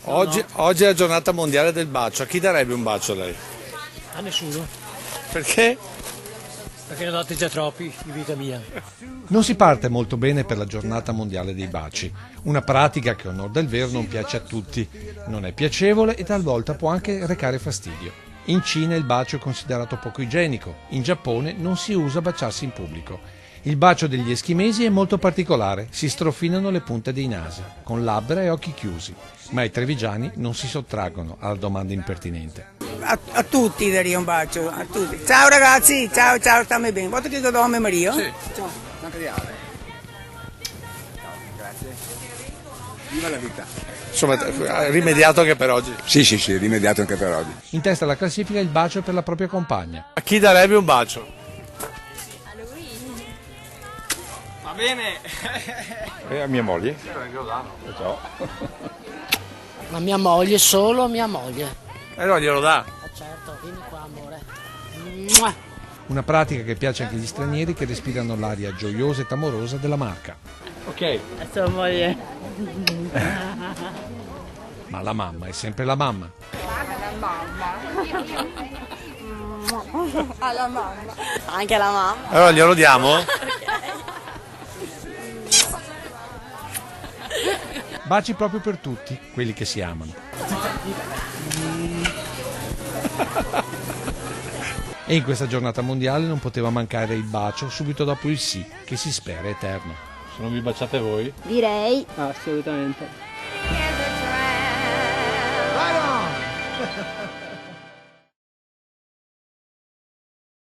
Oggi è la giornata mondiale del bacio. A chi darebbe un bacio lei? A nessuno, Perché? perché ne ho dati già troppi in vita mia. Non si parte molto bene per la giornata mondiale dei baci, una pratica che a onor del vero non piace a tutti, non è piacevole e talvolta può anche recare fastidio. In Cina il bacio è considerato poco igienico, in Giappone non si usa baciarsi in pubblico. Il bacio degli eschimesi è molto particolare, si strofinano le punte dei nasi, con labbra e occhi chiusi, ma i trevigiani non si sottraggono alla domanda impertinente. A tutti darei un bacio, a tutti. Ciao ragazzi, ciao, stammi bene. Vuoi che do a me Maria? Sì. Ciao. Anche di Ale. Ciao, grazie. Viva la vita. Insomma, rimediato anche per oggi. Sì, rimediato anche per oggi. In testa alla classifica il bacio per la propria compagna. A chi darebbe un bacio? A lui. Va bene. A mia moglie. Ciao. Ma mia moglie, solo mia moglie. No, glielo dà. Certo, vieni qua amore. Mua. Una pratica che piace anche agli stranieri che respirano l'aria gioiosa e tamorosa della Marca. Ok. A sua moglie. Ma la mamma è sempre la mamma. Alla mamma. Anche alla mamma. Allora glielo diamo? Baci proprio per tutti, quelli che si amano. E in questa giornata mondiale non poteva mancare il bacio subito dopo il sì, che si spera eterno. Se non vi baciate voi? Direi. Assolutamente. Here's a trend.